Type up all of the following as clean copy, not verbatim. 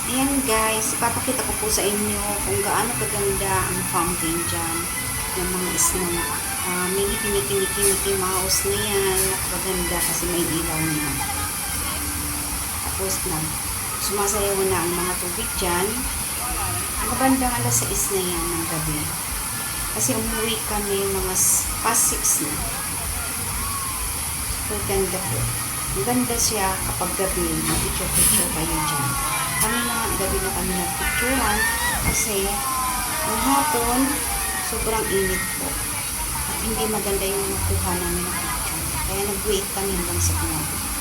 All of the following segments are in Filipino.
Ayan guys, ipapakita ko po sa inyo kung gaano kaganda ang fountain dyan. Yung mga islang Mickey Mouse na yan. Napakaganda kasi may ilaw na. Tapos na, sumasayaw na ang mga tubig dyan. Ang kabandang alas 6 na yan ng gabi. Kasi umuwi kami mga past 6 na. Ang ganda po. Ang ganda siya kapag gabi, mag-picture kayo dyan. Kami na gabi na kami nagpicturean kasi ng hapon, sobrang init po. At hindi maganda yung nakuha namin ng picture. Kaya nag-wait kami hanggang sa kumabi.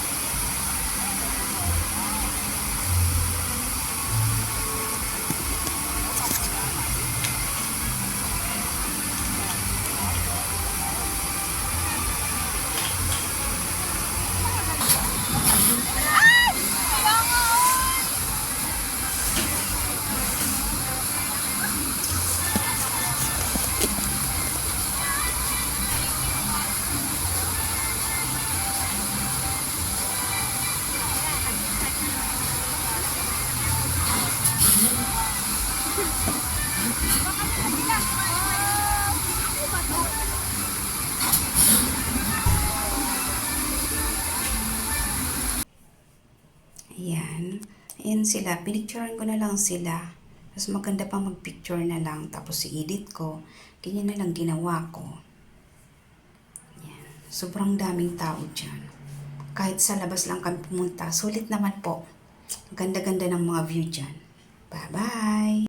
Ayan. Ayan sila. Pinicturean ko na lang sila. Tapos maganda pang mag-picture na lang. Tapos i-edit ko. Ganyan na lang ginawa ko. Ayan. Sobrang daming tao dyan. Kahit sa labas lang kami pumunta. Sulit naman po. Ganda-ganda ng mga view dyan. Bye-bye!